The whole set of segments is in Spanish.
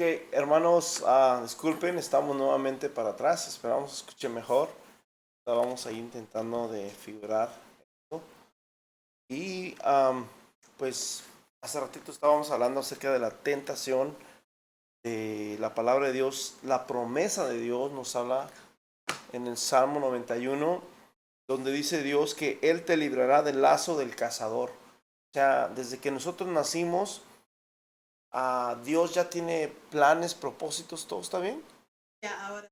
Ok, hermanos, disculpen, estamos nuevamente para atrás, esperamos escuche mejor. Estábamos ahí intentando de figurar esto. Y pues hace ratito estábamos hablando acerca de la tentación, de la palabra de Dios, la promesa de Dios nos habla en el Salmo 91, donde dice Dios que Él te librará del lazo del cazador. O sea, desde que nosotros nacimos, Dios ya tiene planes, propósitos, ¿todo está bien? Ya, ahora.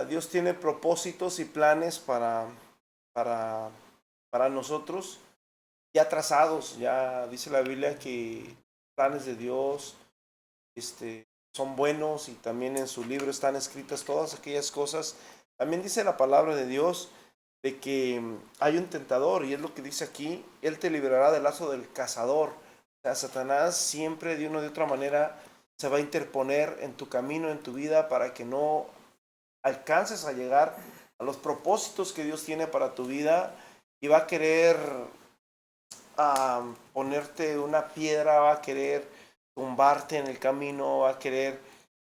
Dios tiene propósitos y planes para, para nosotros ya trazados. Ya dice la Biblia que planes de Dios son buenos y también en su libro están escritas todas aquellas cosas. También dice la palabra de Dios de que hay un tentador y es lo que dice aquí, Él te librará del lazo del cazador. O sea, Satanás siempre de una o de otra manera se va a interponer en tu camino, en tu vida, para que no alcances a llegar a los propósitos que Dios tiene para tu vida y va a querer ponerte una piedra, va a querer tumbarte en el camino, va a querer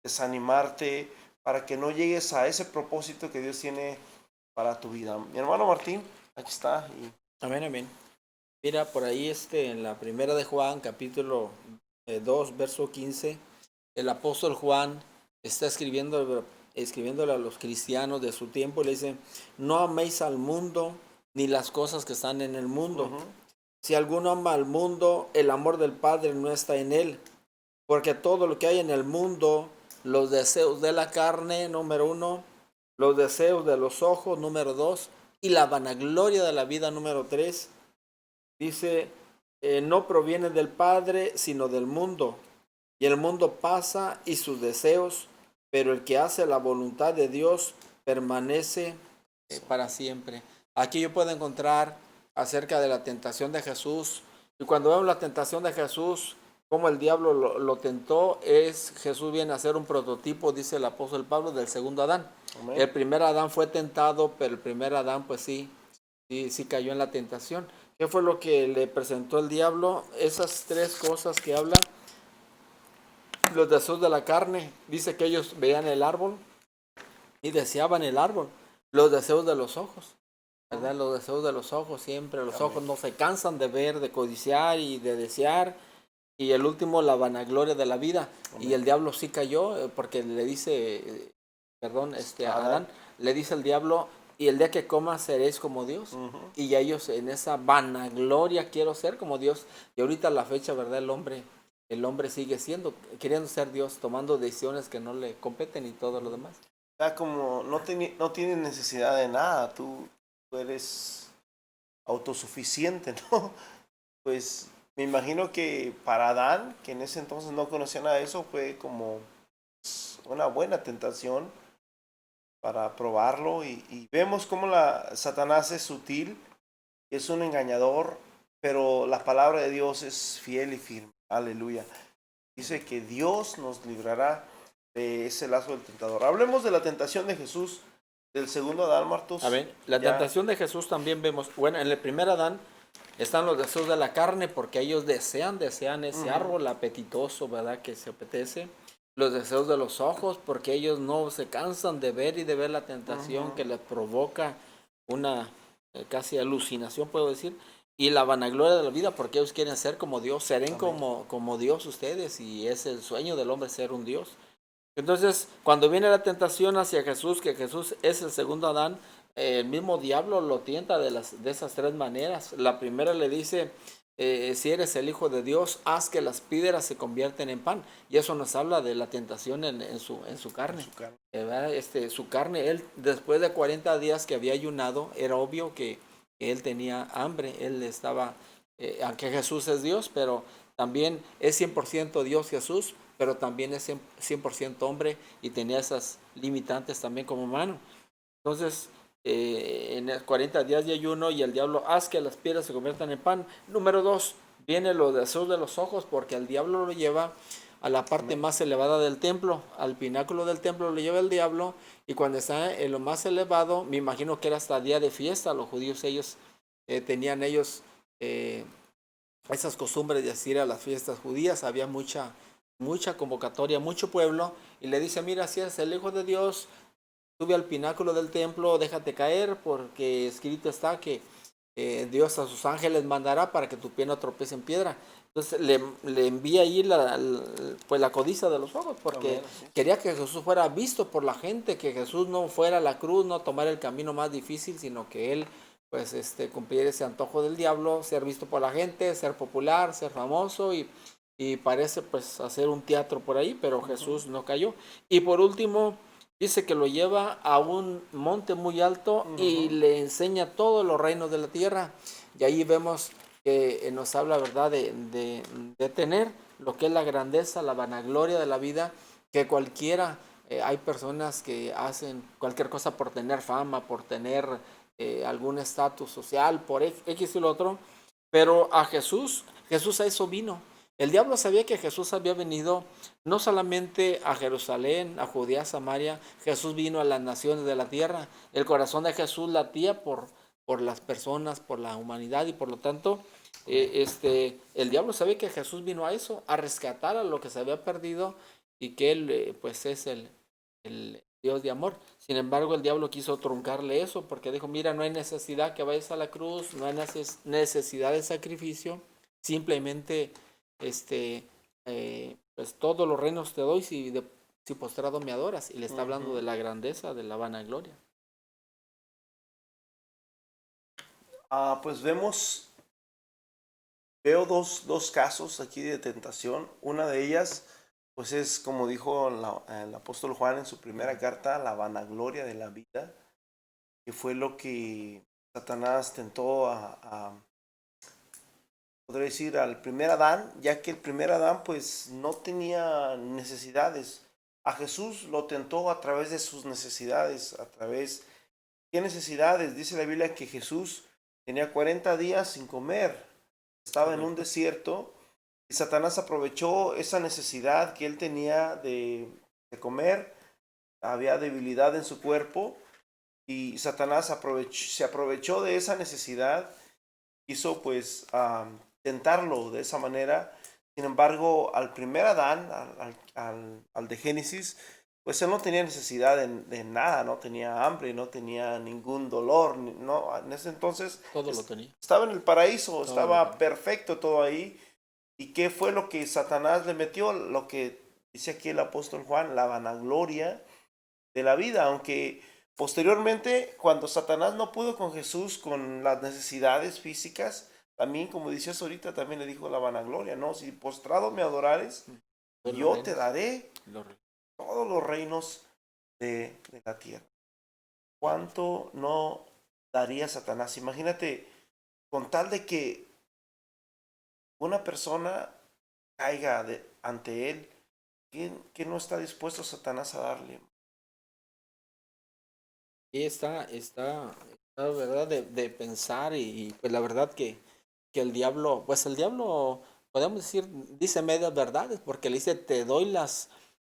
desanimarte para que no llegues a ese propósito que Dios tiene para tu vida. Mi hermano Martín, aquí está. Amén, amén. Mira, por ahí en la primera de Juan, capítulo 2, verso 15, el apóstol Juan está escribiéndole a los cristianos de su tiempo y le dice, no améis al mundo ni las cosas que están en el mundo. Si alguno ama al mundo, el amor del Padre no está en él, porque todo lo que hay en el mundo, los deseos de la carne, número 1, los deseos de los ojos, número 2, y la vanagloria de la vida, número 3, dice, no proviene del Padre, sino del mundo. Y el mundo pasa y sus deseos, pero el que hace la voluntad de Dios permanece para siempre. Aquí yo puedo encontrar acerca de la tentación de Jesús. Y cuando vemos la tentación de Jesús, como el diablo lo tentó, Jesús viene a ser un prototipo, dice el apóstol Pablo, del segundo Adán. Amén. El primer Adán fue tentado, pero el primer Adán pues sí cayó en la tentación. ¿Qué fue lo que le presentó el diablo? Esas tres cosas que habla. Los deseos de la carne, dice que ellos veían el árbol y deseaban el árbol. Los deseos de los ojos, ¿verdad? Los deseos de los ojos, siempre los ojos no se cansan de ver, de codiciar y de desear. Y el último, la vanagloria de la vida. Y el diablo sí cayó porque le dice, a Adán, le dice el diablo, y el día que comas seréis como Dios. Y ya ellos en esa vanagloria, quiero ser como Dios. Y ahorita a la fecha, ¿verdad? El hombre sigue queriendo ser Dios, tomando decisiones que no le competen y todo lo demás. Ya como no tienes necesidad de nada, tú eres autosuficiente, ¿no? Pues me imagino que para Adán, que en ese entonces no conocía nada de eso, fue como una buena tentación para probarlo y vemos cómo Satanás es sutil, es un engañador, pero la palabra de Dios es fiel y firme. Aleluya. Dice que Dios nos librará de ese lazo del tentador. Hablemos de la tentación de Jesús, del segundo Adán, Martos. A ver, la tentación de Jesús también vemos, bueno, en el primer Adán están los deseos de la carne porque ellos desean ese árbol apetitoso, ¿verdad? Que se apetece. Los deseos de los ojos porque ellos no se cansan de ver y de ver la tentación que les provoca una casi alucinación, puedo decir. Y la vanagloria de la vida porque ellos quieren ser como Dios, serán como Dios ustedes y es el sueño del hombre ser un Dios. Entonces, cuando viene la tentación hacia Jesús, que Jesús es el segundo Adán, el mismo diablo lo tienta de esas tres maneras. La primera le dice, si eres el Hijo de Dios, haz que las piedras se convierten en pan. Y eso nos habla de la tentación en su carne. Su carne, él después de 40 días que había ayunado, era obvio que él tenía hambre. Él estaba, aunque Jesús es Dios, pero también es 100% Dios Jesús, pero también es 100% hombre y tenía esas limitantes también como humano. Entonces, en 40 días de ayuno y el diablo, haz que las piedras se conviertan en pan. Número 2, viene los deseos de los ojos porque el diablo lo lleva a la parte más elevada del templo, al pináculo del templo lo lleva el diablo y cuando está en lo más elevado, me imagino que era hasta día de fiesta, los judíos ellos tenían esas costumbres de asistir a las fiestas judías, había mucha convocatoria, mucho pueblo, y le dice, mira, si es el Hijo de Dios, sube al pináculo del templo, déjate caer, porque escrito está que Dios a sus ángeles mandará para que tu pie no tropiece en piedra. Entonces le envía ahí pues la codicia de los ojos, porque Amén, así es. quería que Jesús fuera visto por la gente, que Jesús no fuera a la cruz, no tomara el camino más difícil, sino que él pues cumpliera ese antojo del diablo, ser visto por la gente, ser popular, ser famoso y parece pues hacer un teatro por ahí, pero Jesús no cayó. Y por último, dice que lo lleva a un monte muy alto y le enseña todos los reinos de la tierra. Y ahí vemos que nos habla, ¿verdad?, de tener lo que es la grandeza, la vanagloria de la vida, que cualquiera, hay personas que hacen cualquier cosa por tener fama, por tener algún estatus social, por X y lo otro, pero a Jesús a eso vino. El diablo sabía que Jesús había venido no solamente a Jerusalén, a Judea, Samaria, Jesús vino a las naciones de la tierra. El corazón de Jesús latía por las personas, por la humanidad y por lo tanto, el diablo sabía que Jesús vino a eso, a rescatar a lo que se había perdido y que él pues es el Dios de amor. Sin embargo, el diablo quiso truncarle eso porque dijo, mira, no hay necesidad que vayas a la cruz, no hay necesidad de sacrificio, simplemente pues todos los reinos te doy si postrado me adoras. Y le está hablando de la grandeza, de la vanagloria. Pues veo dos casos aquí de tentación. Una de ellas, pues es como dijo el apóstol Juan en su primera carta, la vanagloria de la vida, que fue lo que Satanás tentó podría decir, al primer Adán, ya que el primer Adán pues no tenía necesidades. A Jesús lo tentó a través de sus necesidades, a través... ¿Qué necesidades? Dice la Biblia que Jesús tenía 40 días sin comer, estaba en un desierto y Satanás aprovechó esa necesidad que él tenía de comer, había debilidad en su cuerpo y Satanás se aprovechó de esa necesidad, quiso pues tentarlo de esa manera. Sin embargo, al primer Adán, al de Génesis, pues él no tenía necesidad de nada, no tenía hambre, no tenía ningún dolor, no, en ese entonces Todo lo tenía. estaba en el paraíso, Todo lo estaba tenía. perfecto todo ahí. ¿Y qué fue lo que Satanás le metió? Lo que dice aquí el apóstol Juan, la vanagloria de la vida, aunque posteriormente, cuando Satanás no pudo con Jesús, con las necesidades físicas, también, como decías ahorita, también le dijo la vanagloria, ¿no? Si postrado me adorares, Todos los yo te reinos. daré Los reinos. todos los reinos de la tierra. ¿Cuánto no daría Satanás? Imagínate, con tal de que una persona caiga ante él, ¿qué no está dispuesto Satanás a darle? Y está, ¿verdad? De pensar pues la verdad que el diablo, pues el diablo, podemos decir, dice medias verdades, porque le dice, te doy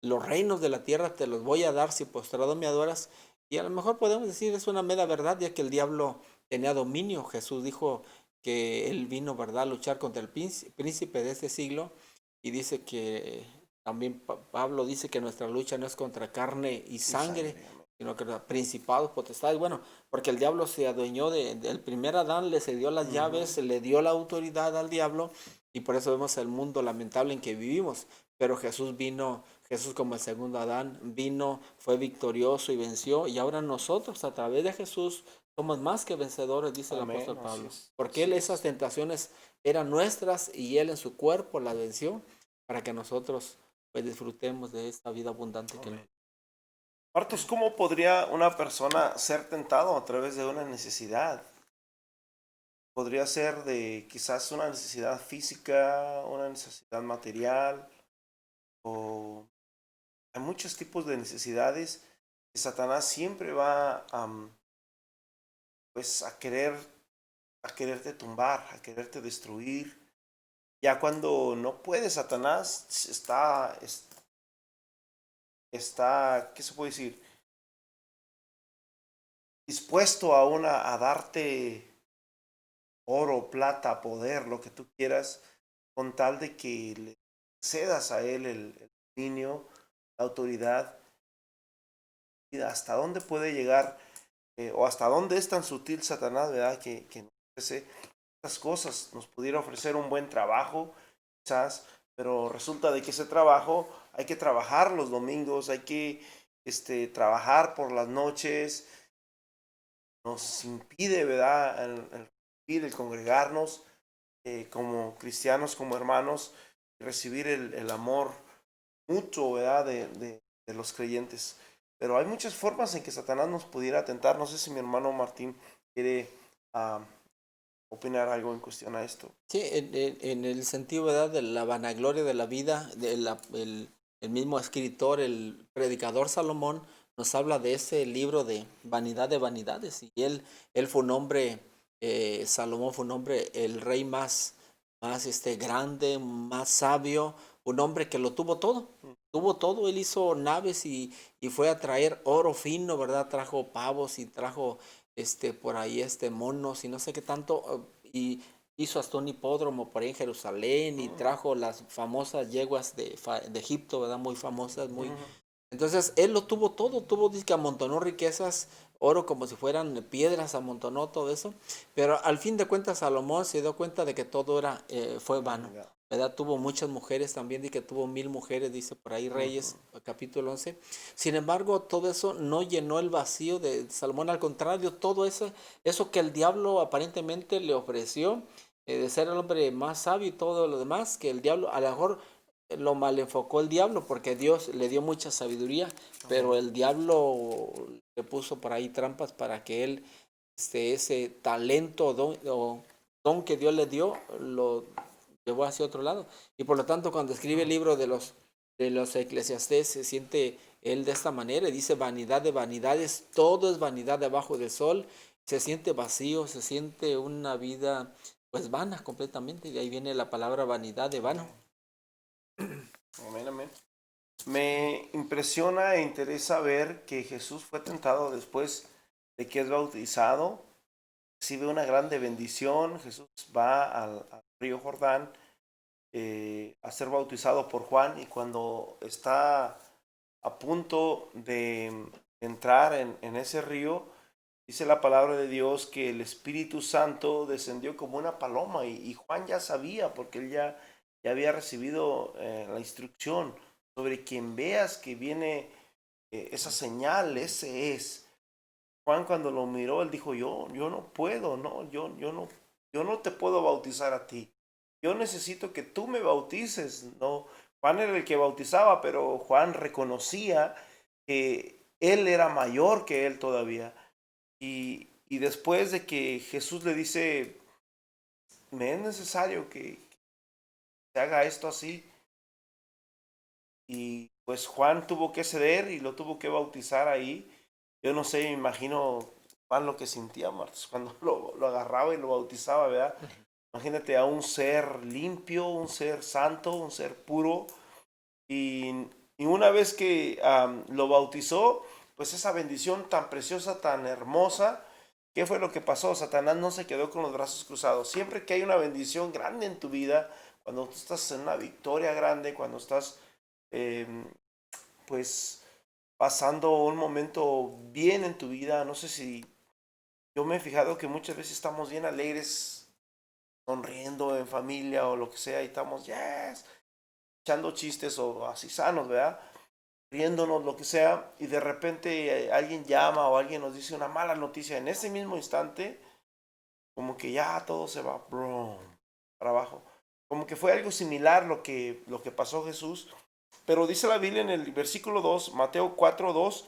los reinos de la tierra, te los voy a dar si postrado me adoras. Y a lo mejor podemos decir, es una media verdad, ya que el diablo tenía dominio. Jesús dijo que él vino, ¿verdad?, a luchar contra el príncipe de este siglo. Y dice que también Pablo dice que nuestra lucha no es contra carne y Y sangre, sangre, amén. sino que principados, potestades, bueno, porque el diablo se adueñó del primer Adán, le cedió las llaves, le dio la autoridad al diablo, y por eso vemos el mundo lamentable en que vivimos. Pero Jesús vino, Jesús como el segundo Adán, vino, fue victorioso y venció, y ahora nosotros a través de Jesús somos más que vencedores, dice el Amén, apóstol así Pablo, es, porque así él esas es. tentaciones eran nuestras y él en su cuerpo las venció para que nosotros pues disfrutemos de esta vida abundante que nos... Amén. Martos, ¿cómo podría una persona ser tentado a través de una necesidad? Podría ser de quizás una necesidad física, una necesidad material, o hay muchos tipos de necesidades que Satanás siempre va pues a quererte tumbar, a quererte destruir. Ya cuando no puede Satanás, está, ¿qué se puede decir? Dispuesto a darte oro, plata, poder, lo que tú quieras, con tal de que le cedas a él el dominio, la autoridad, y hasta dónde puede llegar, o hasta dónde es tan sutil Satanás, ¿verdad? Que nos ofrece estas cosas, nos pudiera ofrecer un buen trabajo, quizás, pero resulta de que ese trabajo hay que trabajar los domingos, hay que trabajar por las noches, nos impide, ¿verdad? El congregarnos como cristianos, como hermanos, recibir el amor mutuo, ¿verdad? De los creyentes. Pero hay muchas formas en que Satanás nos pudiera tentar. No sé si mi hermano Martín quiere ah, opinar algo en cuestión a esto. Sí, en el sentido, ¿verdad?, de la vanagloria de la vida, el mismo escritor, el predicador Salomón, nos habla de ese libro de vanidad de vanidades. Y él fue un hombre, Salomón fue un hombre, el rey más grande, más sabio, un hombre que lo tuvo todo. Tuvo todo, él hizo naves y fue a traer oro fino, ¿verdad? Trajo pavos y trajo por ahí monos y no sé qué tanto. Y hizo hasta un hipódromo por ahí en Jerusalén y trajo las famosas yeguas de Egipto, ¿verdad? Muy famosas, muy... Entonces, él lo tuvo todo, dice que amontonó riquezas, oro como si fueran piedras, amontonó todo eso, pero al fin de cuentas Salomón se dio cuenta de que todo fue vano, ¿verdad? Tuvo muchas mujeres también, dice que tuvo 1000 mujeres, dice por ahí Reyes, capítulo 11. Sin embargo, todo eso no llenó el vacío de Salomón, al contrario, todo eso que el diablo aparentemente le ofreció, de ser el hombre más sabio y todo lo demás, que el diablo a lo mejor lo mal enfocó el diablo porque Dios le dio mucha sabiduría, pero el diablo le puso por ahí trampas para que él, ese talento o don que Dios le dio, lo llevó hacia otro lado. Y por lo tanto, cuando escribe el libro de los Eclesiastés, se siente él de esta manera y dice: vanidad de vanidades, todo es vanidad debajo del sol. Se siente vacío, se siente una vida pues vana completamente. Y de ahí viene la palabra vanidad de vano. Amén, amén. Me impresiona e interesa ver que Jesús fue tentado después de que es bautizado, recibe una grande bendición. Jesús va al río Jordán a ser bautizado por Juan, y cuando está a punto de entrar en ese río, dice la palabra de Dios que el Espíritu Santo descendió como una paloma, y Juan ya sabía, porque él ya había recibido la instrucción: sobre quien veas que viene esa señal, ese es. Juan, cuando lo miró, él dijo: yo no puedo, no, yo no te puedo bautizar a ti. Yo necesito que tú me bautices. No, Juan era el que bautizaba, pero Juan reconocía que él era mayor que él todavía. Y después de que Jesús le dice: me es necesario que se haga esto así, y pues Juan tuvo que ceder y lo tuvo que bautizar ahí. Yo no sé, me imagino Juan lo que sentía, Martos, cuando lo agarraba y lo bautizaba, ¿verdad? Imagínate a un ser limpio, un ser santo, un ser puro. Y, y una vez que lo bautizó, pues esa bendición tan preciosa, tan hermosa, ¿qué fue lo que pasó? Satanás no se quedó con los brazos cruzados. Siempre que hay una bendición grande en tu vida, cuando tú estás en una victoria grande, cuando estás eh, pues pasando un momento bien en tu vida, no sé si yo me he fijado que muchas veces estamos bien alegres, sonriendo en familia o lo que sea, y estamos, yes, echando chistes o así sanos, ¿verdad? Riéndonos, lo que sea, y de repente alguien llama o alguien nos dice una mala noticia en ese mismo instante, como que ya todo se va, bro, para abajo. Como que fue algo similar lo que pasó Jesús. Pero dice la Biblia en el versículo 2, Mateo 4:2,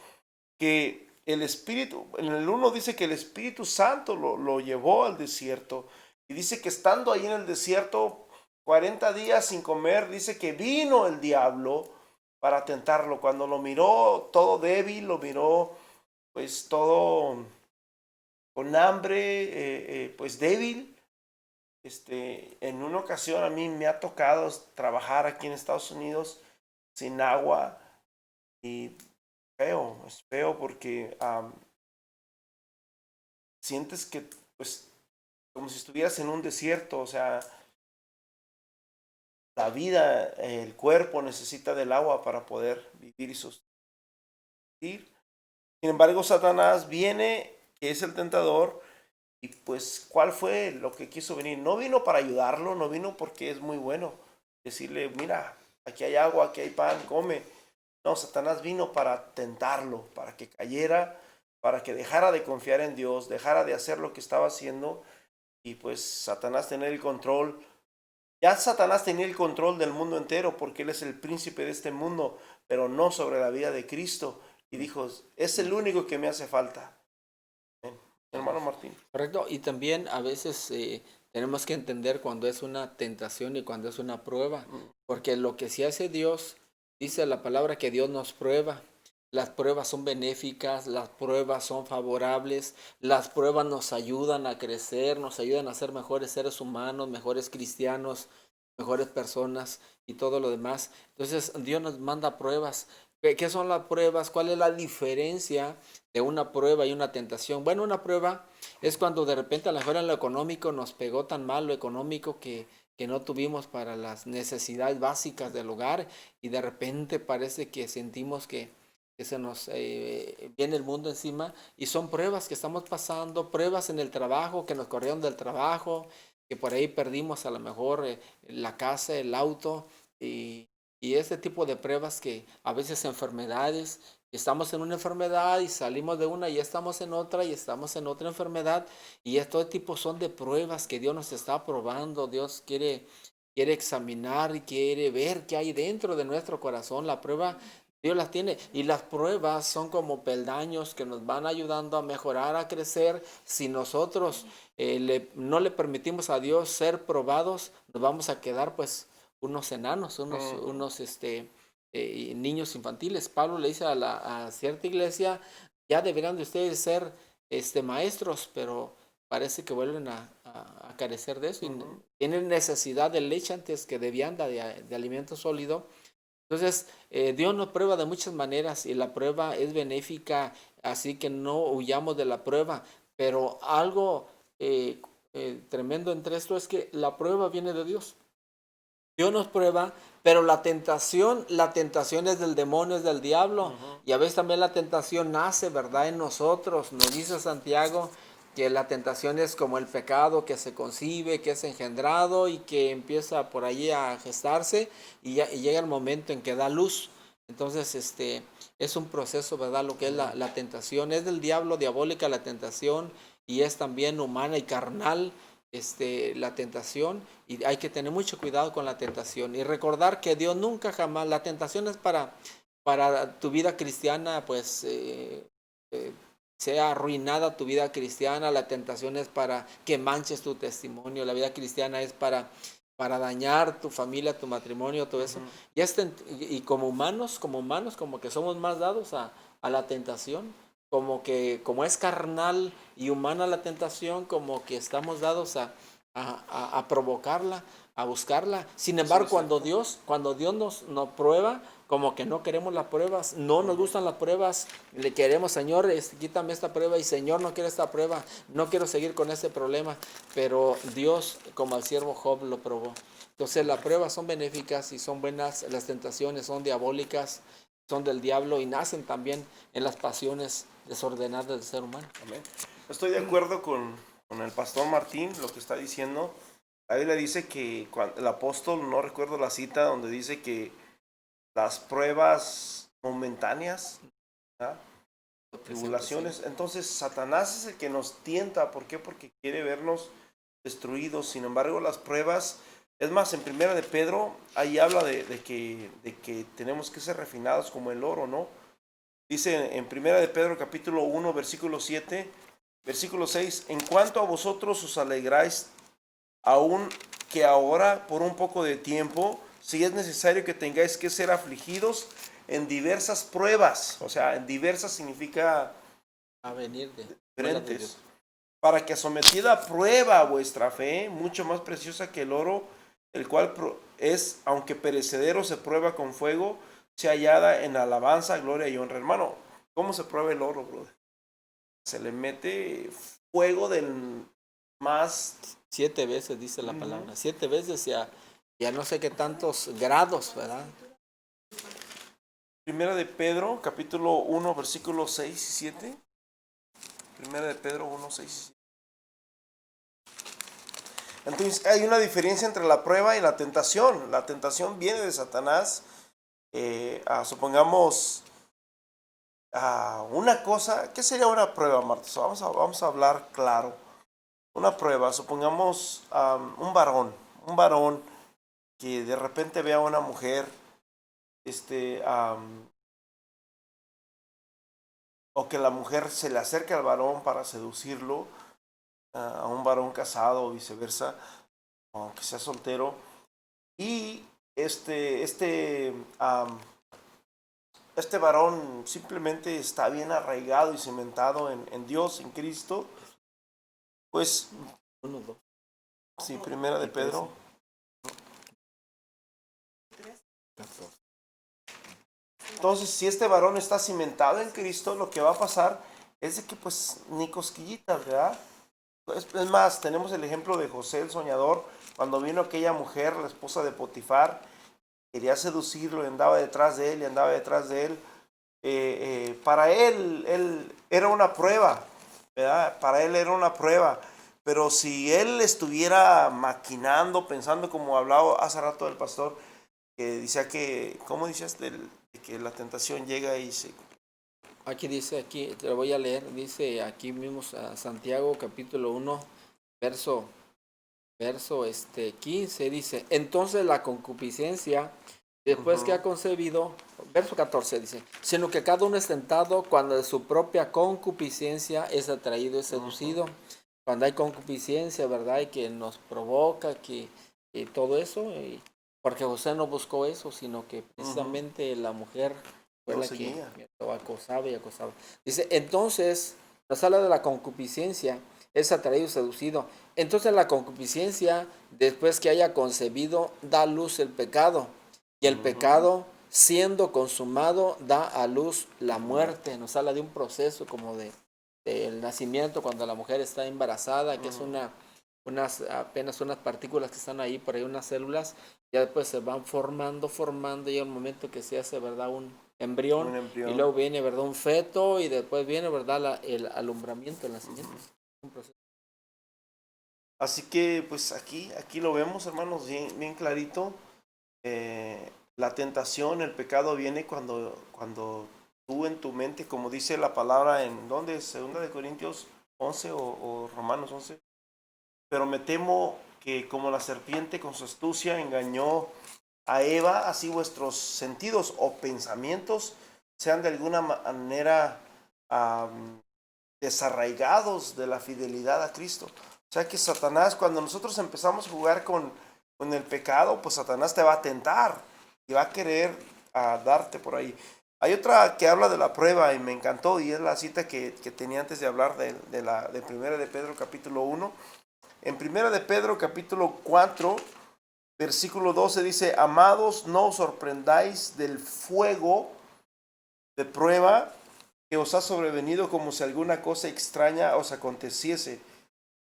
que el Espíritu, en el 1 dice que el Espíritu Santo lo llevó al desierto. Y dice que estando ahí en el desierto 40 días sin comer, dice que vino el diablo para tentarlo. Cuando lo miró todo débil, lo miró pues todo con hambre, pues débil. En una ocasión a mí me ha tocado trabajar aquí en Estados Unidos sin agua, y es feo porque sientes que pues como si estuvieras en un desierto, o sea, la vida, el cuerpo necesita del agua para poder vivir y subsistir. Sin embargo, Satanás viene, que es el tentador, y pues, ¿cuál fue lo que quiso venir? No vino para ayudarlo, no vino porque es muy bueno. Decirle, mira, aquí hay agua, aquí hay pan, come. No, Satanás vino para tentarlo, para que cayera, para que dejara de confiar en Dios, dejara de hacer lo que estaba haciendo y pues Satanás tener el control. Ya Satanás tenía el control del mundo entero porque él es el príncipe de este mundo, pero no sobre la vida de Cristo. Y dijo, es el único que me hace falta. Amén. Hermano Martín. Correcto, y también a veces tenemos que entender cuando es una tentación y cuando es una prueba, porque lo que sí hace Dios, dice la palabra que Dios nos prueba. Las pruebas son benéficas, las pruebas son favorables, las pruebas nos ayudan a crecer, nos ayudan a ser mejores seres humanos, mejores cristianos, mejores personas y todo lo demás. Entonces Dios nos manda pruebas. ¿Qué son las pruebas? ¿Cuál es la diferencia de una prueba y una tentación? Bueno, una prueba es cuando de repente a lo mejor en lo económico nos pegó tan mal lo económico que no tuvimos para las necesidades básicas del hogar y de repente parece que sentimos que se nos viene el mundo encima y son pruebas que estamos pasando, pruebas en el trabajo, que nos corrieron del trabajo, que por ahí perdimos a lo mejor la casa, el auto y ese tipo de pruebas que a veces enfermedades, estamos en una enfermedad y salimos de una y ya estamos en otra y estamos en otra enfermedad y todo tipo son de pruebas que Dios nos está probando, Dios quiere examinar y quiere ver qué hay dentro de nuestro corazón, la prueba Dios las tiene y las pruebas son como peldaños que nos van ayudando a mejorar, a crecer. Si nosotros no le permitimos a Dios ser probados, nos vamos a quedar pues unos enanos, unos niños infantiles. Pablo le dice a cierta iglesia, ya deberían de ustedes ser maestros, pero parece que vuelven a carecer de eso y tienen necesidad de leche antes que de vianda, de alimento sólido. Entonces, Dios nos prueba de muchas maneras y la prueba es benéfica, así que no huyamos de la prueba. Pero algo tremendo entre esto es que la prueba viene de Dios. Dios nos prueba, pero la tentación es del demonio, es del diablo. Y a veces también la tentación nace, ¿verdad? En nosotros. Nos dice Santiago que la tentación es como el pecado que se concibe, que es engendrado y que empieza por allí a gestarse y llega el momento en que da luz. Entonces, es un proceso, ¿verdad? Lo que es la tentación. Es del diablo, diabólica la tentación y es también humana y carnal la tentación y hay que tener mucho cuidado con la tentación y recordar que Dios nunca jamás, la tentación es para tu vida cristiana, pues sea arruinada tu vida cristiana, la tentación es para que manches tu testimonio, la vida cristiana es para dañar tu familia, tu matrimonio, todo eso. Y como humanos, como que somos más dados a la tentación como es carnal y humana la tentación, como que estamos dados a provocarla, a buscarla. Sin embargo, Sí, cuando Dios nos prueba, como que no queremos las pruebas, no nos gustan las pruebas, le queremos, Señor, quítame esta prueba y Señor, no quiero esta prueba, no quiero seguir con este problema, pero Dios, como al siervo Job, lo probó. Entonces las pruebas son benéficas y son buenas, las tentaciones son diabólicas, son del diablo y nacen también en las pasiones desordenadas del ser humano. Amén. Estoy de acuerdo con el pastor Martín, lo que está diciendo. La Biblia dice que el apóstol, no recuerdo la cita, donde dice que las pruebas momentáneas, ¿verdad? Tribulaciones. Entonces, Satanás es el que nos tienta. ¿Por qué? Porque quiere vernos destruidos. Sin embargo, las pruebas, es más, en Primera de Pedro, ahí habla de que tenemos que ser refinados como el oro, ¿no? Dice en Primera de Pedro capítulo 1, versículo 7, versículo 6, en cuanto a vosotros os alegráis, aun que ahora por un poco de tiempo, si es necesario que tengáis que ser afligidos en diversas pruebas, o sea, en diversas significa A venir de diferentes, para que sometida a prueba vuestra fe, mucho más preciosa que el oro, el cual es, aunque perecedero, se prueba con fuego, se hallada en alabanza, gloria y honra. Hermano, ¿cómo se prueba el oro, brother? Se le mete fuego del más. 7 veces dice la Ujú. palabra. 7 veces ya no sé qué tantos grados, ¿verdad? Primera de Pedro, capítulo 1, versículos 6 y 7. Primera de Pedro 1, 6 y 7. Entonces hay una diferencia entre la prueba y la tentación. La tentación viene de Satanás. Supongamos una cosa, ¿qué sería una prueba, Marta? Vamos a hablar claro. Una prueba, supongamos un varón que de repente ve a una mujer, o que la mujer se le acerque al varón para seducirlo, a un varón casado o viceversa, o que sea soltero, y este varón simplemente está bien arraigado y cimentado en Dios, en Cristo, pues 1, 2 sí, primera de y 13. Pedro. 14. Entonces, si este varón está cimentado en Cristo, lo que va a pasar es de que pues ni cosquillitas, ¿verdad? Es más, tenemos el ejemplo de José el soñador, cuando vino aquella mujer, la esposa de Potifar, quería seducirlo y andaba detrás de él y andaba detrás de él. Para él era una prueba, ¿verdad? Para él era una prueba. Pero si él estuviera maquinando, pensando como hablaba hace rato del pastor, que decía que, ¿cómo dices? De que la tentación llega y se. Aquí dice, aquí te lo voy a leer, dice aquí mismo Santiago capítulo 1, verso, verso 15, dice, entonces la concupiscencia, después que ha concebido, verso 14 dice, sino que cada uno es tentado cuando de su propia concupiscencia es atraído y seducido. Cuando hay concupiscencia, ¿verdad? Y que nos provoca, que todo eso, porque José no buscó eso, sino que precisamente la mujer fue Lo la que seguía. lo acosaba y acosaba. Dice, entonces, nos habla de la concupiscencia, es atraído y seducido. Entonces la concupiscencia, después que haya concebido, da a luz el pecado. Y el pecado, siendo consumado, da a luz la muerte. Nos habla de un proceso como del nacimiento, cuando la mujer está embarazada, que es apenas unas partículas que están ahí, por ahí unas células, ya después se van formando, y hay un momento que se hace, ¿verdad? Un embrión, Un y embrión. luego viene, ¿verdad? Un feto, y después viene, ¿verdad? El alumbramiento, el nacimiento. Un proceso. Así que pues aquí lo vemos, hermanos, bien, bien clarito. La tentación, el pecado viene cuando tú en tu mente, como dice la palabra en, ¿dónde? Segunda de Corintios 11 o Romanos 11. Pero me temo que como la serpiente con su astucia engañó a Eva, así vuestros sentidos o pensamientos sean de alguna manera desarraigados de la fidelidad a Cristo. O sea que Satanás, cuando nosotros empezamos a jugar con el pecado, pues Satanás te va a tentar y va a querer darte por ahí. Hay otra que habla de la prueba y me encantó, y es la cita que tenía antes de hablar de Primera de Pedro capítulo 1. En Primera de Pedro capítulo 4, versículo 12 dice, amados, no os sorprendáis del fuego de prueba que os ha sobrevenido como si alguna cosa extraña os aconteciese.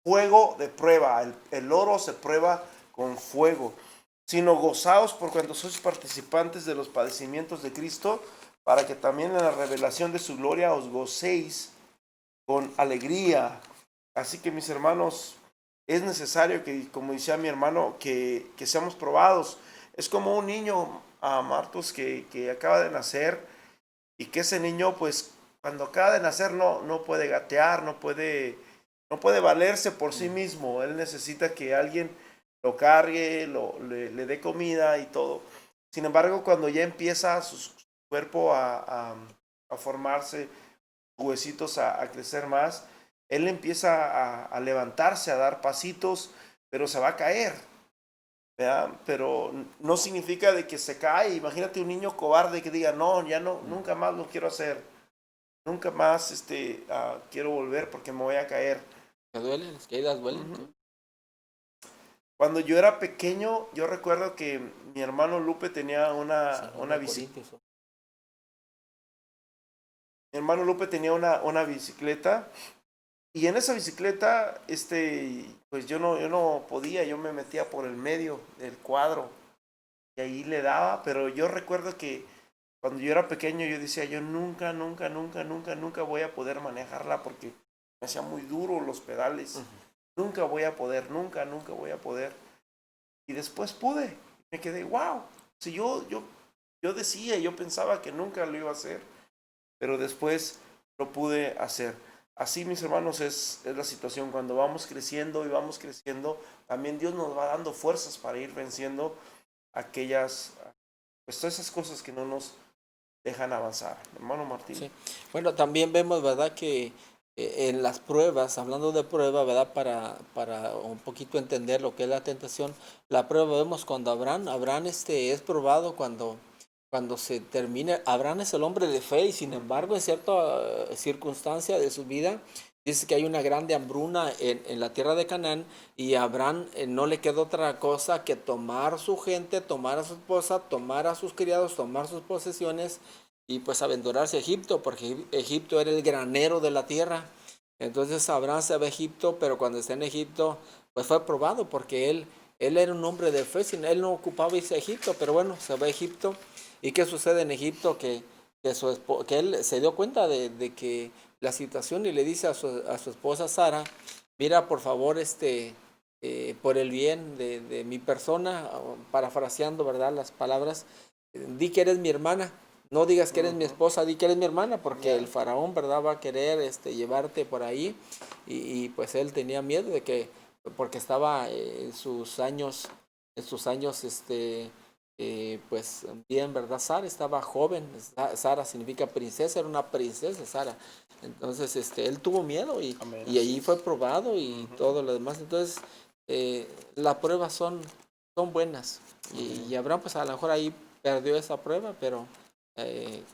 Fuego de prueba, el oro se prueba con fuego, sino gozaos por cuanto sois participantes de los padecimientos de Cristo, para que también en la revelación de su gloria os gocéis con alegría. Así que mis hermanos, es necesario que, como decía mi hermano, que seamos probados. Es como un niño, Martos, que acaba de nacer, y que ese niño, pues, cuando acaba de nacer no puede gatear, no puede valerse por sí mismo. Él necesita que alguien lo cargue, le dé comida y todo. Sin embargo, cuando ya empieza su cuerpo a formarse, huesitos a crecer más, él empieza a levantarse, a dar pasitos, pero se va a caer, ¿verdad? Pero no significa de que se cae. Imagínate un niño cobarde que diga, no, ya no, nunca más lo quiero hacer, nunca más quiero volver porque me voy a caer. ¿Te duele? ¿Las caídas duelen? Cuando yo era pequeño, yo recuerdo que mi hermano Lupe tenía Segunda de Corintios. mi hermano Lupe tenía una bicicleta, Y en esa bicicleta, pues yo no podía, yo me metía por el medio del cuadro y ahí le daba, pero yo recuerdo que cuando yo era pequeño yo decía, yo nunca, nunca, nunca, nunca, nunca voy a poder manejarla porque me hacía muy duro los pedales. Nunca voy a poder, nunca, nunca voy a poder. Y después pude. Me quedé, wow. Si yo decía, yo pensaba que nunca lo iba a hacer, pero después lo pude hacer. Así, mis hermanos, es la situación. Cuando vamos creciendo y vamos creciendo, también Dios nos va dando fuerzas para ir venciendo aquellas, pues todas esas cosas que no nos dejan avanzar. Hermano Martín. Sí. Bueno, también vemos, ¿verdad? Que en las pruebas, hablando de prueba, ¿verdad? Para un poquito entender lo que es la tentación, la prueba vemos cuando Abraham es probado cuando se termina. Abraham es el hombre de fe y sin embargo en cierta circunstancia de su vida dice que hay una grande hambruna en la tierra de Canaán y a Abraham no le quedó otra cosa que tomar su gente, tomar a su esposa, tomar a sus criados, tomar sus posesiones y pues aventurarse a Egipto, porque Egipto era el granero de la tierra. Entonces Abraham se va a Egipto, pero cuando está en Egipto, pues fue probado, porque él era un hombre de fe, él no ocupaba irse a Egipto, pero bueno, se va a Egipto. ¿Y qué sucede en Egipto? Que él se dio cuenta de que la situación y le dice a su esposa Sara, mira, por favor, por el bien de mi persona, parafraseando, ¿verdad? Las palabras, di que eres mi hermana. No digas que eres mi esposa, di que eres mi hermana, porque el faraón, ¿verdad? Va a querer llevarte por ahí. Y pues él tenía miedo de que, porque estaba en sus años, pues bien, ¿verdad? Sara estaba joven. Sara significa princesa, era una princesa Sara. Entonces, él tuvo miedo Amén, y así ahí fue es. probado y todo lo demás. Entonces, las pruebas son buenas. Y Abraham, pues a lo mejor ahí perdió esa prueba, pero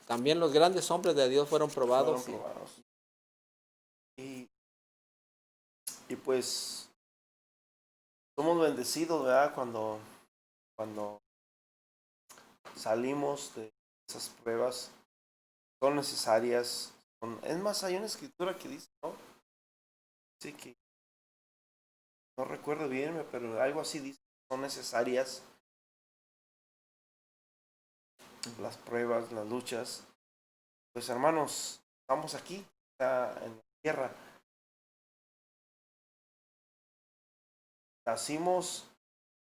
también los grandes hombres de Dios fueron Fueron probados. probados. Y, y pues somos bendecidos, ¿verdad? Cuando salimos de esas pruebas, son necesarias. Es más, hay una escritura que dice, ¿no? Sí, que no recuerdo bien, pero algo así dice, son necesarias las pruebas, las luchas. Pues hermanos, estamos aquí, en la tierra. Nacimos,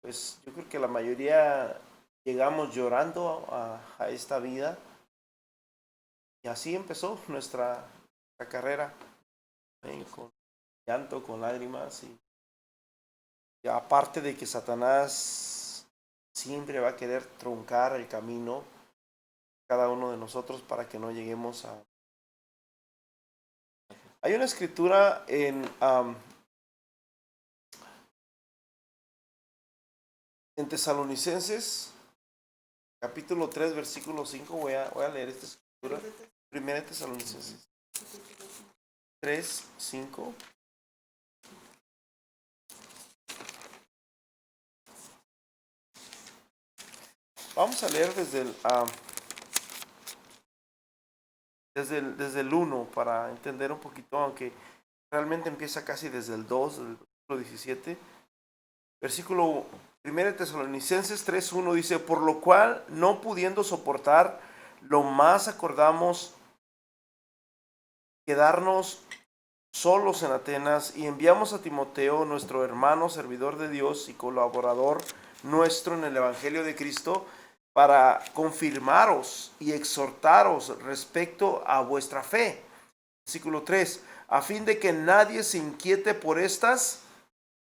pues yo creo que la mayoría llegamos llorando a esta vida y así empezó nuestra carrera, con llanto, con lágrimas y aparte de que Satanás siempre va a querer truncar el camino cada uno de nosotros para que no lleguemos a... Hay una escritura en Tesalonicenses, capítulo 3 versículo 5. Voy a leer esta escritura. Primera de Tesalonicenses 3 5. Vamos a leer desde el 1 para entender un poquito, aunque realmente empieza casi desde el 2, del versículo 17. Versículo 1 de Tesalonicenses 3:1 dice, por lo cual, no pudiendo soportar, lo más acordamos quedarnos solos en Atenas y enviamos a Timoteo, nuestro hermano, servidor de Dios y colaborador nuestro en el Evangelio de Cristo, para confirmaros y exhortaros respecto a vuestra fe. Versículo 3, a fin de que nadie se inquiete por estas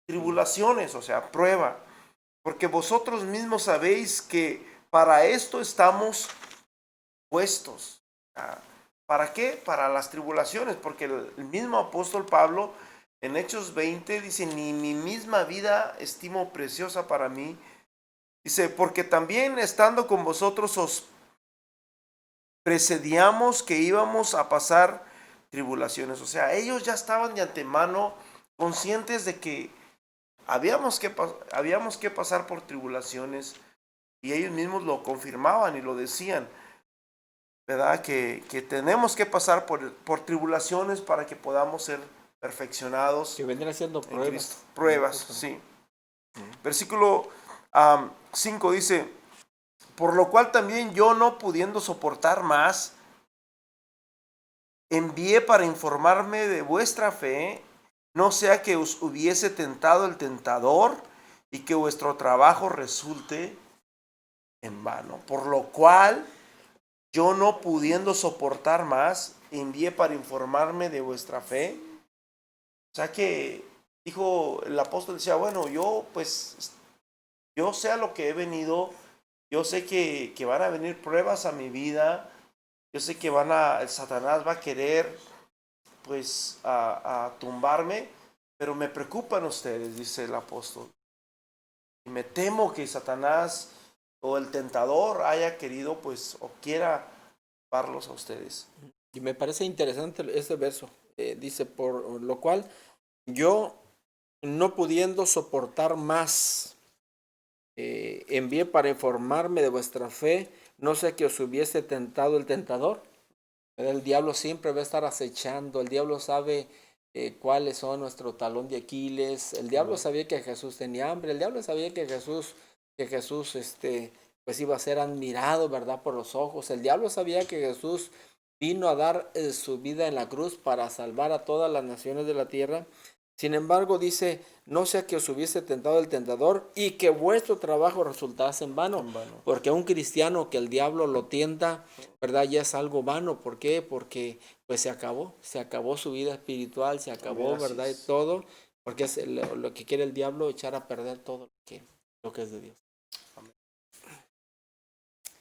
tribulaciones, o sea, prueba, porque vosotros mismos sabéis que para esto estamos puestos. ¿Para qué? Para las tribulaciones, porque el mismo apóstol Pablo en Hechos 20 dice, ni mi misma vida estimo preciosa para mí. Dice, porque también estando con vosotros os precedíamos que íbamos a pasar tribulaciones. O sea, ellos ya estaban de antemano conscientes de que habíamos que pasar por tribulaciones y ellos mismos lo confirmaban y lo decían, ¿verdad? Que tenemos que pasar por tribulaciones para que podamos ser perfeccionados Que vendrán siendo en pruebas. Cristo. Pruebas, sí. Versículo 5 dice, por lo cual también yo, no pudiendo soportar más, envié para informarme de vuestra fe, no sea que os hubiese tentado el tentador y que vuestro trabajo resulte en vano. Por lo cual yo, no pudiendo soportar más, envié para informarme de vuestra fe. O sea que dijo el apóstol, decía, bueno, yo pues, yo sé a lo que he venido, yo sé que van a venir pruebas a mi vida, yo sé que el Satanás va a querer pues a tumbarme, pero me preocupan ustedes, dice el apóstol. Y me temo que Satanás o el tentador haya querido pues o quiera tumbarlos a ustedes. Y me parece interesante este verso. Dice, por lo cual yo, no pudiendo soportar más, envié para informarme de vuestra fe, no sé que os hubiese tentado el tentador. El diablo siempre va a estar acechando, el diablo sabe cuáles son nuestro talón de Aquiles, el diablo sabía que Jesús tenía hambre, el diablo sabía que Jesús pues iba a ser admirado, ¿verdad? Por los ojos, el diablo sabía que Jesús vino a dar su vida en la cruz para salvar a todas las naciones de la tierra. Sin embargo, dice, no sea que os hubiese tentado el tentador y que vuestro trabajo resultase en vano. En vano. Porque a un cristiano que el diablo lo tienta, ¿verdad? Ya es algo vano. ¿Por qué? Porque pues se acabó su vida espiritual, se acabó, Amén, así ¿verdad? Y es. todo, porque es lo que quiere el diablo, echar a perder todo lo que es de Dios.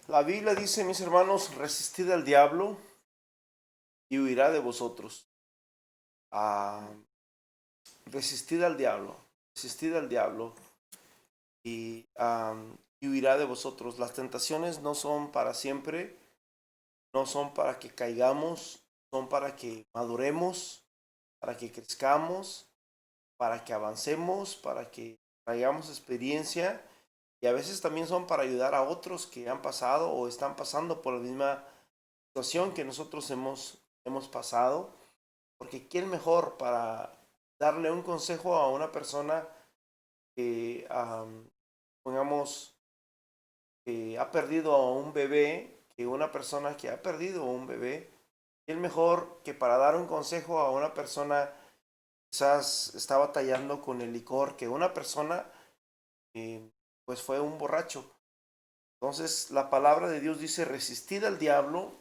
La Biblia dice, mis hermanos, resistid al diablo y huirá de vosotros. Resistid al diablo, y, y huirá de vosotros. Las tentaciones no son para siempre, no son para que caigamos, son para que maduremos, para que crezcamos, para que avancemos, para que traigamos experiencia, y a veces también son para ayudar a otros que han pasado o están pasando por la misma situación que nosotros hemos pasado, porque ¿quién mejor para darle un consejo a una persona que, pongamos, que ha perdido a un bebé, que una persona que ha perdido a un bebé? ¿Quién mejor que para dar un consejo a una persona que quizás está batallando con el licor, que una persona pues fue un borracho? Entonces la palabra de Dios dice, resistid al diablo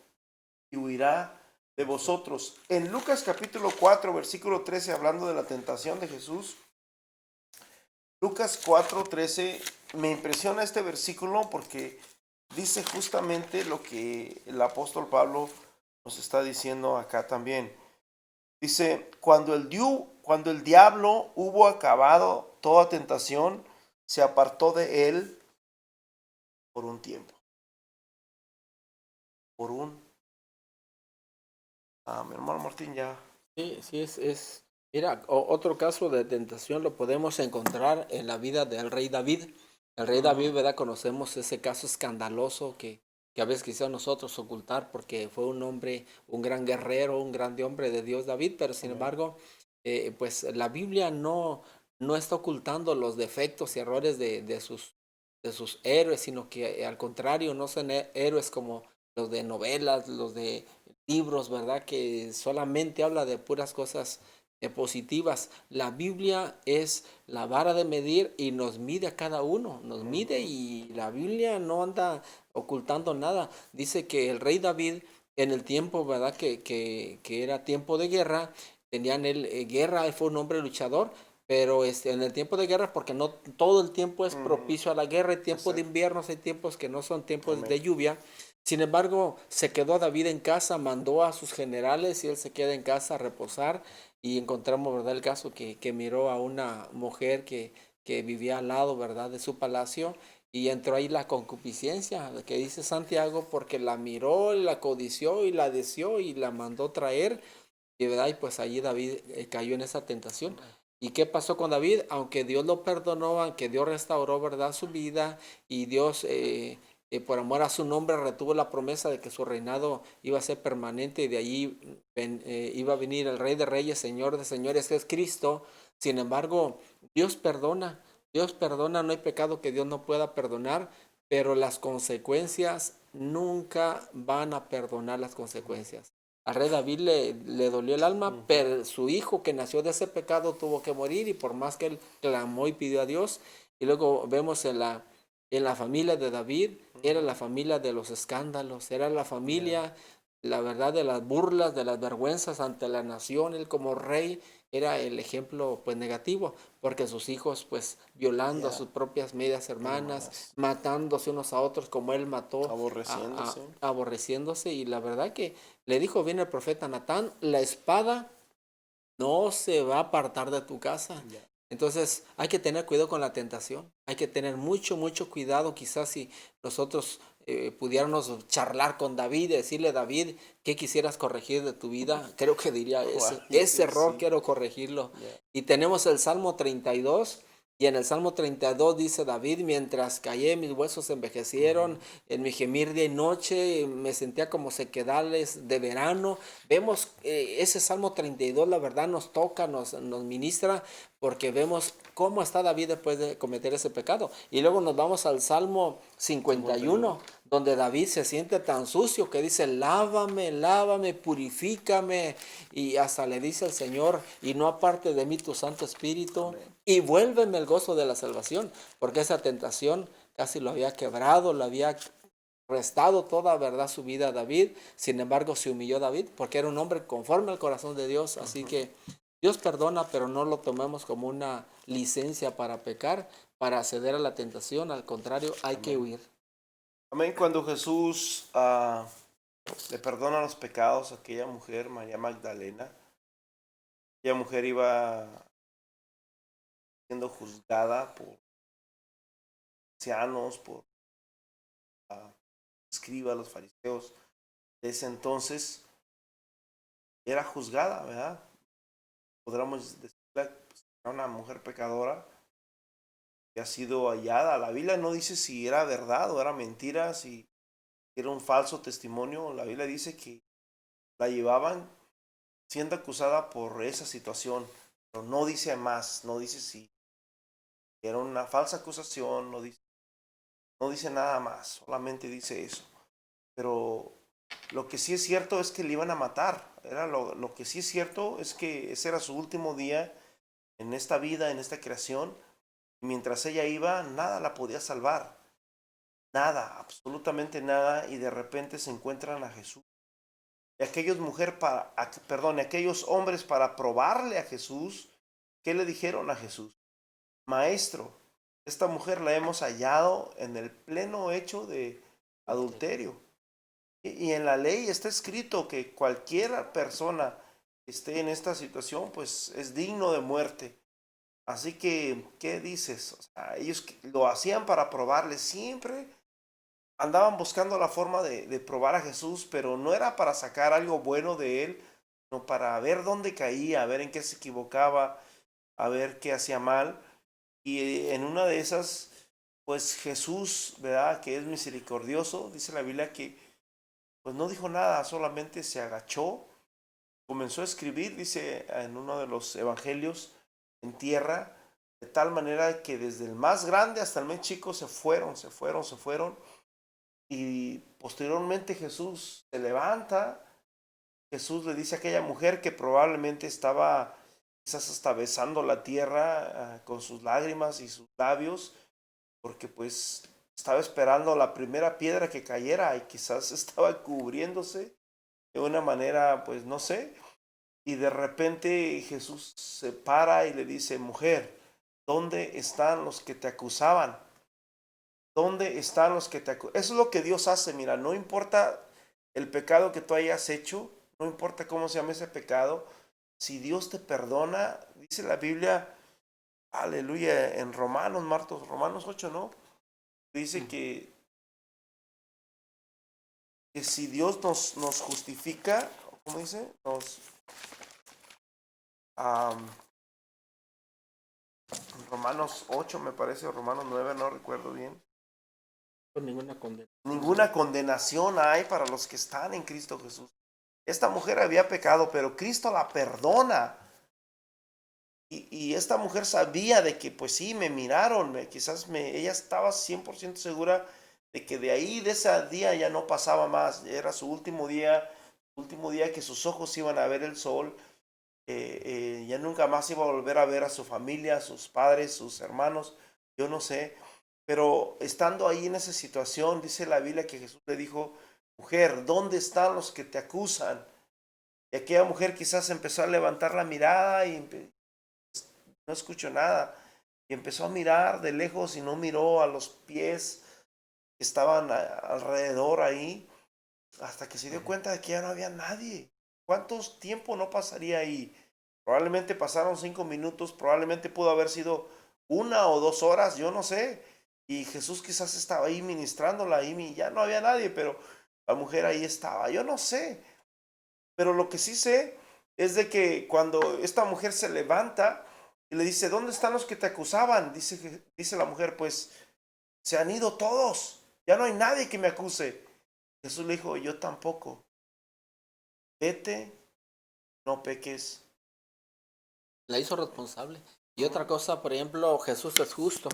y huirá de vosotros. En Lucas capítulo 4, versículo 13, hablando de la tentación de Jesús, Lucas 4, 13, me impresiona este versículo porque dice justamente lo que el apóstol Pablo nos está diciendo acá también. Dice, cuando el diablo hubo acabado toda tentación, se apartó de él por un tiempo. Mi hermano Martín ya. Sí, es. Mira, otro caso de tentación lo podemos encontrar en la vida del rey David. El rey David, ¿verdad? Conocemos ese caso escandaloso que a veces quizás nosotros ocultar porque fue un hombre, un gran guerrero, un grande hombre de Dios David, pero sin embargo, pues la Biblia no está ocultando los defectos y errores de sus héroes, sino que al contrario, no son héroes como los de novelas, los de libros, ¿verdad? Que solamente habla de puras cosas positivas. La Biblia es la vara de medir y nos mide a cada uno, nos mide, y la Biblia no anda ocultando nada. Dice que el rey David en el tiempo, ¿verdad? Que era tiempo de guerra, tenían guerra, él fue un hombre luchador. Pero en el tiempo de guerra, porque no todo el tiempo es propicio a la guerra, hay tiempos de invierno, hay tiempos que no son tiempos de lluvia. Sin embargo, se quedó David en casa, mandó a sus generales y él se queda en casa a reposar. Y encontramos, ¿verdad?, el caso que miró a una mujer que vivía al lado, ¿verdad?, de su palacio, y entró ahí la concupiscencia, que dice Santiago, porque la miró, la codició y la deseó y la mandó traer. Y, ¿verdad?, y pues allí David cayó en esa tentación. ¿Y qué pasó con David? Aunque Dios lo perdonó, aunque Dios restauró, ¿verdad?, su vida, y Dios por amor a su nombre retuvo la promesa de que su reinado iba a ser permanente y de allí iba a venir el Rey de Reyes, Señor de Señores, que es Cristo. Sin embargo, Dios perdona, no hay pecado que Dios no pueda perdonar, pero las consecuencias nunca van a perdonar las consecuencias. Al rey David le dolió el alma, pero su hijo que nació de ese pecado tuvo que morir y por más que él clamó y pidió a Dios, y luego vemos en la familia de David, era la familia de los escándalos, era la Yeah. familia, la verdad, de las burlas, de las vergüenzas ante la nación. Él como rey era el ejemplo pues negativo, porque sus hijos pues violando a Yeah. sus propias medias hermanas, Hermanas, matándose unos a otros como él mató, aborreciéndose. aborreciéndose. Y la verdad que le dijo bien el profeta Natán, la espada no se va a apartar de tu casa. Yeah. Entonces hay que tener cuidado con la tentación, hay que tener mucho, mucho cuidado. Quizás si nosotros pudiéramos charlar con David, decirle, David, ¿qué quisieras corregir de tu vida? Creo que diría, ¿Cuál? ese error Sí. quiero corregirlo. Yeah. Y tenemos el Salmo 32. Y en el Salmo 32 dice David, mientras callé, mis huesos envejecieron, en mi gemir día y noche, me sentía como sequedales de verano. Vemos ese Salmo 32, la verdad nos toca, nos ministra, porque vemos cómo está David después de cometer ese pecado. Y luego nos vamos al Salmo 51. 51, donde David se siente tan sucio que dice, lávame, lávame, purifícame. Y hasta le dice al Señor, y no aparte de mí tu Santo Espíritu, Amén. y vuélveme el gozo de la salvación, porque esa tentación casi lo había quebrado, lo había restado toda verdad su vida a David. Sin embargo, se humilló David porque era un hombre conforme al corazón de Dios. Así que Dios perdona, pero no lo tomemos como una licencia para pecar, para ceder a la tentación. Al contrario, hay que Amén. huir. Amén. Cuando Jesús le perdona los pecados a aquella mujer, María Magdalena, aquella mujer iba siendo juzgada por ancianos, por escribas, los fariseos de ese entonces, era juzgada, ¿verdad? Podríamos decir que era una mujer pecadora que ha sido hallada. La Biblia no dice si era verdad o era mentira, si era un falso testimonio. La Biblia dice que la llevaban siendo acusada por esa situación, pero no dice más, no dice si era una falsa acusación, no dice nada más, solamente dice eso. Pero lo que sí es cierto es que le iban a matar. Lo que sí es cierto es que ese era su último día en esta vida, en esta creación. Y mientras ella iba, nada la podía salvar. Nada, absolutamente nada. Y de repente se encuentran a Jesús. Y aquellos hombres para probarle a Jesús, ¿qué le dijeron a Jesús? Maestro, esta mujer la hemos hallado en el pleno hecho de adulterio. Y en la ley está escrito que cualquier persona que esté en esta situación, pues es digno de muerte. Así que, ¿qué dices? O sea, ellos lo hacían para probarle, siempre andaban buscando la forma de probar a Jesús, pero no era para sacar algo bueno de él, sino para ver dónde caía, a ver en qué se equivocaba, a ver qué hacía mal. Y en una de esas, pues Jesús, ¿verdad? Que es misericordioso, dice la Biblia que pues no dijo nada, solamente se agachó, comenzó a escribir, dice en uno de los evangelios, en tierra, de tal manera que desde el más grande hasta el más chico se fueron, y posteriormente Jesús se levanta, Jesús le dice a aquella mujer que probablemente estaba quizás hasta besando la tierra con sus lágrimas y sus labios, porque pues estaba esperando la primera piedra que cayera y quizás estaba cubriéndose de una manera, pues no sé, y de repente Jesús se para y le dice, mujer, ¿dónde están los que te acusaban? ¿Dónde están los que te acusaban? Eso es lo que Dios hace, mira, no importa el pecado que tú hayas hecho, no importa cómo se llame ese pecado, si Dios te perdona, dice la Biblia, aleluya, en Romanos 8, ¿no? Dice que si Dios nos justifica, ¿cómo dice? Um, Romanos 8 me parece, o Romanos 9, no recuerdo bien. Ninguna condena. Ninguna condenación hay para los que están en Cristo Jesús. Esta mujer había pecado, pero Cristo la perdona. Y esta mujer sabía de que, pues sí, me miraron, ella estaba 100% segura de que de ahí, de ese día ya no pasaba más. Era su último día que sus ojos iban a ver el sol. Ya nunca más iba a volver a ver a su familia, a sus padres, sus hermanos, yo no sé. Pero estando ahí en esa situación, dice la Biblia que Jesús le dijo, mujer, ¿dónde están los que te acusan? Y aquella mujer quizás empezó a levantar la mirada y no escuchó nada. Y empezó a mirar de lejos y no miró a los pies que estaban alrededor ahí, hasta que se dio cuenta de que ya no había nadie. ¿Cuántos tiempo no pasaría ahí? Probablemente pasaron 5 minutos, probablemente pudo haber sido 1 o 2 horas, yo no sé. Y Jesús quizás estaba ahí ministrándola ahí y ya no había nadie, pero la mujer ahí estaba, yo no sé. Pero lo que sí sé es de que cuando esta mujer se levanta y le dice, ¿dónde están los que te acusaban? Dice la mujer, pues se han ido todos, ya no hay nadie que me acuse. Jesús le dijo, yo tampoco. Vete, no peques. La hizo responsable. Y otra cosa, por ejemplo, Jesús es justo.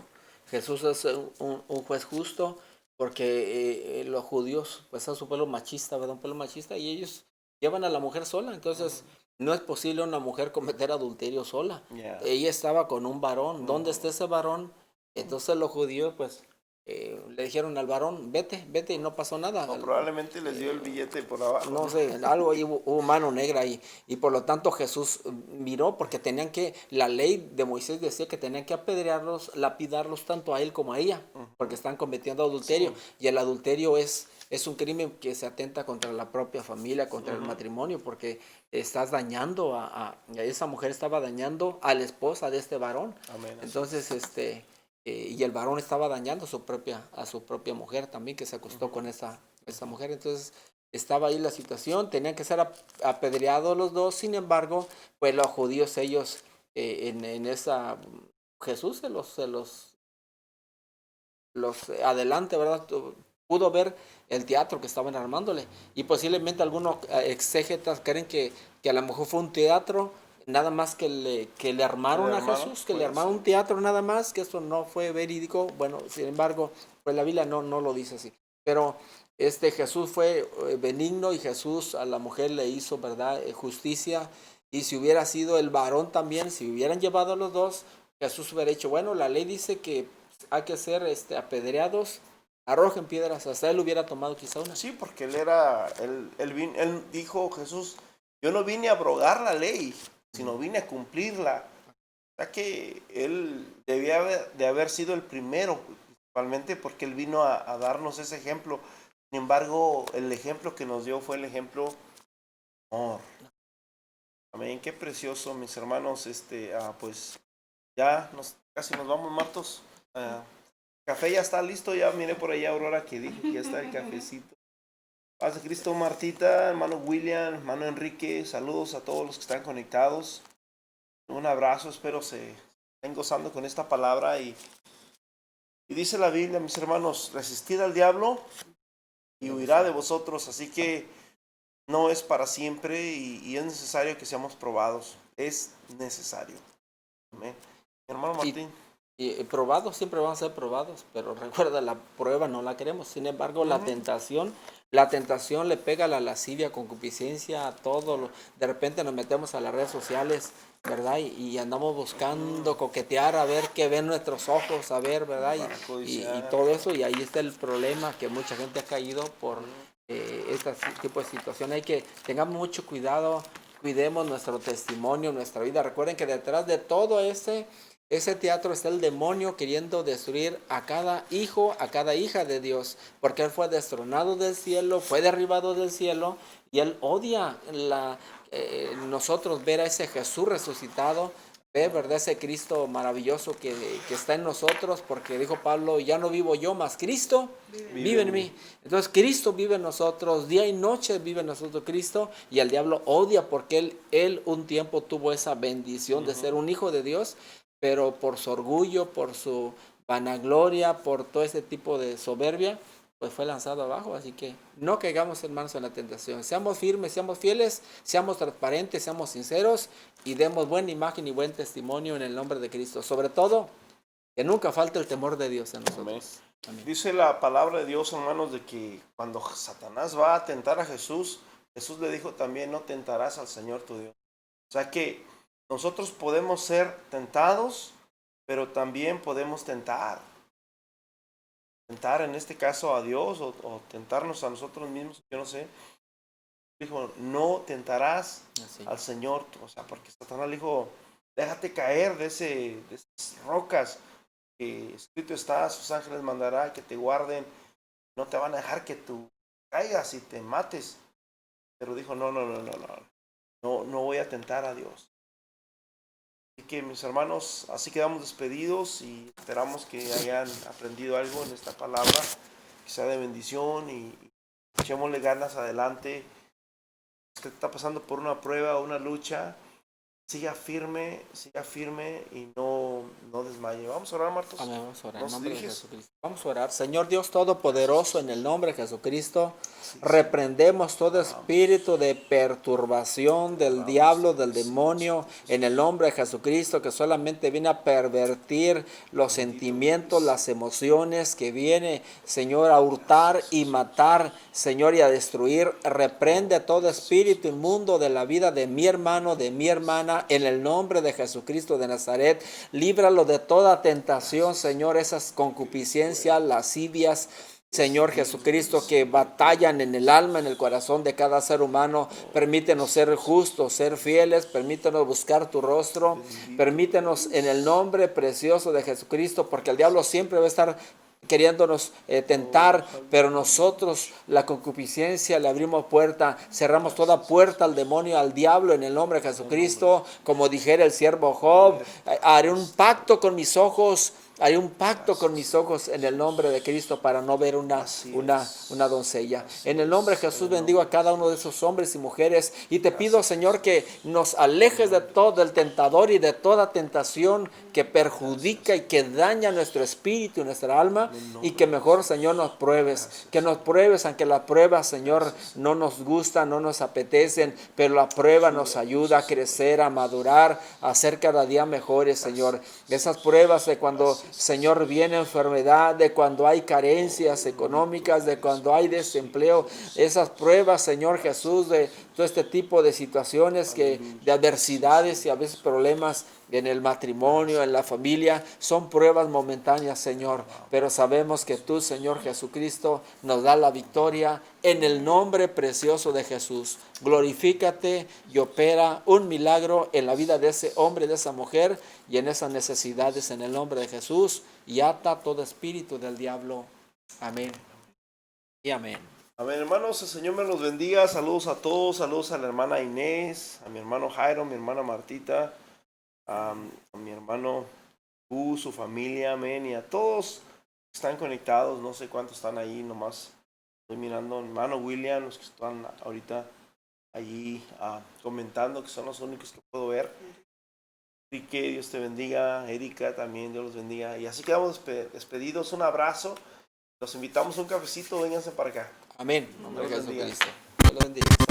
Jesús es un juez justo porque los judíos, pues es un pueblo machista, ¿verdad? Un pueblo machista y ellos llevan a la mujer sola. Entonces, no es posible una mujer cometer adulterio sola. Yeah. Ella estaba con un varón. ¿Dónde está ese varón? Entonces los judíos, pues, le dijeron al varón, vete, vete, y no pasó nada. O probablemente les dio el billete por abajo. No sé, algo ahí hubo mano negra ahí. Y por lo tanto Jesús miró porque tenían que, la ley de Moisés decía que tenían que apedrearlos, lapidarlos tanto a él como a ella, porque están cometiendo adulterio. Sí. Y el adulterio es un crimen que se atenta contra la propia familia, contra el matrimonio, porque estás dañando a esa mujer estaba dañando a la esposa de este varón. Amén. Entonces, y el varón estaba dañando a su propia mujer también, que se acostó con esa mujer. Entonces estaba ahí la situación, tenían que ser apedreados los dos. Sin embargo, pues los judíos, ellos en esa, Jesús se los adelante, ¿verdad? Pudo ver el teatro que estaban armándole, y posiblemente algunos exégetas creen que a lo mejor fue un teatro nada más que le armaron a Jesús, que le armaron un teatro nada más, que esto no fue verídico. Bueno, sin embargo, pues la Biblia no lo dice así. Pero Jesús fue benigno y Jesús a la mujer le hizo, ¿verdad?, justicia. Y si hubiera sido el varón también, si hubieran llevado a los dos, Jesús hubiera dicho, bueno, la ley dice que hay que ser apedreados, arrojen piedras, hasta él hubiera tomado quizá una. Sí, porque él dijo, Jesús, yo no vine a abrogar la ley, sino vine a cumplirla. O sea que él debía de haber sido el primero, principalmente porque él vino a darnos ese ejemplo. Sin embargo, el ejemplo que nos dio fue el ejemplo de amor. Amén, qué precioso, mis hermanos. Pues ya casi nos vamos, Martos. Café ya está listo, ya miré por allá Aurora que dijo que ya está el cafecito. Paz de Cristo, Martita, hermano William, hermano Enrique, saludos a todos los que están conectados. Un abrazo, espero se estén gozando con esta palabra. Y dice la Biblia, mis hermanos, resistid al diablo y huirá de vosotros. Así que no es para siempre y es necesario que seamos probados. Es necesario. Amén. Mi hermano Martín. Y probados, siempre van a ser probados, pero recuerda, la prueba no la queremos. Sin embargo, la tentación le pega a la lascivia, concupiscencia, a todo. De repente nos metemos a las redes sociales, ¿verdad? Y andamos buscando coquetear, a ver qué ven nuestros ojos, a ver, ¿verdad? Y todo eso, y ahí está el problema, que mucha gente ha caído por este tipo de situación. Hay que tener mucho cuidado, cuidemos nuestro testimonio, nuestra vida. Recuerden que detrás de todo ese teatro está el demonio queriendo destruir a cada hijo, a cada hija de Dios, porque él fue destronado del cielo, fue derribado del cielo, y él odia nosotros ver a ese Jesús resucitado, ver, ¿verdad?, ese Cristo maravilloso que está en nosotros, porque dijo Pablo, ya no vivo yo, mas Cristo vive en mí. Entonces Cristo vive en nosotros, día y noche vive en nosotros Cristo, y el diablo odia porque él un tiempo tuvo esa bendición de ser un hijo de Dios, pero por su orgullo, por su vanagloria, por todo ese tipo de soberbia, pues fue lanzado abajo. Así que no caigamos, hermanos, en la tentación. Seamos firmes, seamos fieles, seamos transparentes, seamos sinceros y demos buena imagen y buen testimonio en el nombre de Cristo. Sobre todo, que nunca falte el temor de Dios en nosotros. Amén. Dice la palabra de Dios, hermanos, de que cuando Satanás va a tentar a Jesús, Jesús le dijo también, no tentarás al Señor tu Dios. O sea que nosotros podemos ser tentados, pero también podemos tentar. Tentar en este caso a Dios o tentarnos a nosotros mismos, yo no sé. Dijo, no tentarás al Señor. O sea, porque Satanás le dijo, déjate caer de esas rocas que escrito está, sus ángeles mandará que te guarden, no te van a dejar que tú caigas y te mates. Pero dijo, no voy a tentar a Dios. Así que mis hermanos, así quedamos despedidos y esperamos que hayan aprendido algo en esta palabra, que sea de bendición y echémosle ganas adelante. Si usted está pasando por una prueba o una lucha, siga firme y no desmaye. Vamos a orar, Martos. Amén, vamos a orar en nombre de Jesucristo. Vamos a orar. Señor Dios Todopoderoso, en el nombre de Jesucristo, reprendemos todo espíritu de perturbación del diablo, del demonio, en el nombre de Jesucristo, que solamente viene a pervertir los sentimientos, las emociones, que viene, Señor, a hurtar y matar, Señor, y a destruir. Reprende todo espíritu inmundo de la vida de mi hermano, de mi hermana, en el nombre de Jesucristo de Nazaret. Líbralo de toda tentación, Señor, esas concupiscencias, lascivias, Señor Jesucristo, que batallan en el alma, en el corazón de cada ser humano. Permítenos ser justos, ser fieles, permítenos buscar tu rostro, permítenos en el nombre precioso de Jesucristo, porque el diablo siempre va a estar queriéndonos tentar, pero nosotros la concupiscencia le abrimos puerta, cerramos toda puerta al demonio, al diablo, en el nombre de Jesucristo. Como dijera el siervo Job, haré un pacto con mis ojos, haré un pacto con mis ojos en el nombre de Cristo para no ver una doncella. En el nombre de Jesús bendigo a cada uno de esos hombres y mujeres y te pido, Señor, que nos alejes de todo el tentador y de toda tentación que perjudica y que daña nuestro espíritu y nuestra alma, y que mejor, Señor, nos pruebes, que nos pruebes, aunque la prueba, Señor, no nos gusta, no nos apetecen, pero la prueba nos ayuda a crecer, a madurar, a ser cada día mejores, Señor. Esas pruebas de cuando, Señor, viene enfermedad, de cuando hay carencias económicas, de cuando hay desempleo, esas pruebas, Señor Jesús, de todo este tipo de situaciones, de adversidades y a veces problemas en el matrimonio, en la familia, son pruebas momentáneas, Señor, pero sabemos que tú, Señor Jesucristo, nos da la victoria en el nombre precioso de Jesús. Glorifícate y opera un milagro en la vida de ese hombre, de esa mujer y en esas necesidades en el nombre de Jesús, y ata todo espíritu del diablo. Amén y amén. Amén, hermanos, el Señor me los bendiga. Saludos a todos, saludos a la hermana Inés, a mi hermano Jairo, a mi hermana Martita, a mi hermano su familia, amén, y a todos que están conectados. No sé cuántos están ahí, nomás estoy mirando a mi hermano William, los que están ahorita allí comentando, que son los únicos que puedo ver. Así que Dios te bendiga, Erika también, Dios los bendiga. Y así quedamos despedidos, un abrazo, los invitamos a un cafecito, vénganse para acá. Amén, en nombre de Jesucristo. Dios los bendiga.